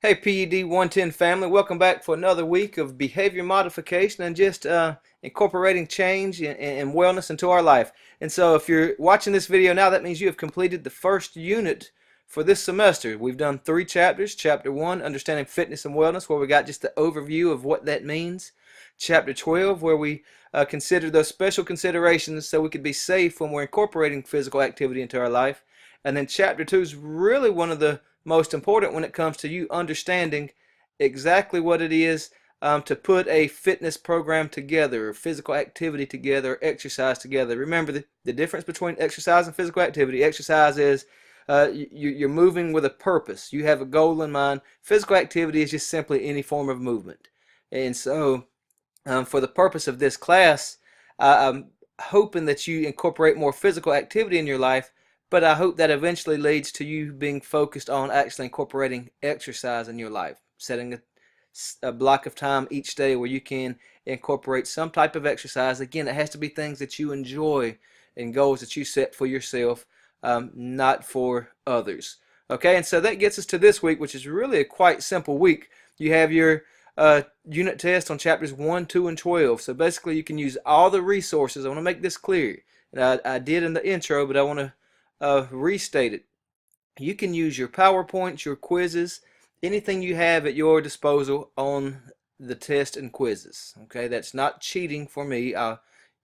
Hey PED 110 family, welcome back for another week of behavior modification and just incorporating change and wellness into our life. And so if you're watching this video now, that means you have completed the first unit for this semester. We've done 3 chapters. Chapter 1, Understanding Fitness and Wellness, where we got just the overview of what that means. Chapter 12, where we consider those special considerations so we could be safe when we're incorporating physical activity into our life. And then Chapter 2 is really one of the most important when it comes to you understanding exactly what it is to put a fitness program together, or physical activity together, or exercise together. Remember the difference between exercise and physical activity. Exercise is you're moving with a purpose. You have a goal in mind. Physical activity is just simply any form of movement. And so for the purpose of this class, I'm hoping that you incorporate more physical activity in your life, but I hope that eventually leads to you being focused on actually incorporating exercise in your life, setting a block of time each day where you can incorporate some type of exercise. Again, it has to be things that you enjoy and goals that you set for yourself, not for others. Okay, and so that gets us to this week, which is really a quite simple week. You have your unit test on chapters 1, 2, and 12. So basically you can use all the resources. I want to make this clear. And I did in the intro, but I want to restate it. You can use your PowerPoints, your quizzes, anything you have at your disposal on the test and quizzes. Okay, that's not cheating for me.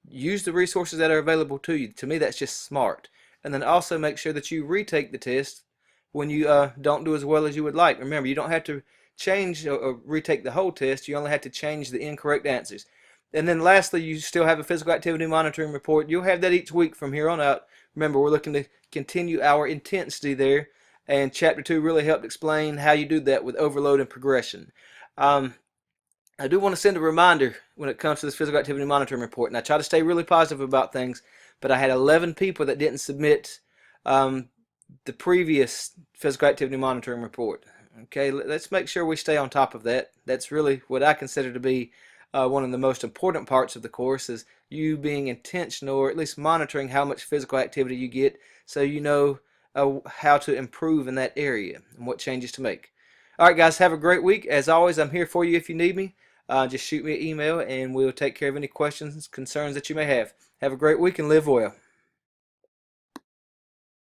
Use the resources that are available to you. To me, that's just smart. And then also make sure that you retake the test when you don't do as well as you would like. Remember, you don't have to change or retake the whole test. You only have to change the incorrect answers. And then lastly, you still have a physical activity monitoring report. You'll have that each week from here on out. Remember, we're looking to continue our intensity there, and Chapter 2 really helped explain how you do that with overload and progression. I do want to send a reminder when it comes to this physical activity monitoring report, and I try to stay really positive about things, but I had 11 people that didn't submit the previous physical activity monitoring report. Okay, let's make sure we stay on top of that. That's really what I consider to be one of the most important parts of the course, is you being intentional, or at least monitoring how much physical activity you get, so you know how to improve in that area and what changes to make. Alright guys, have a great week. As always, I'm here for you if you need me. Just shoot me an email and we'll take care of any questions, concerns that you may have. Have a great week and live well.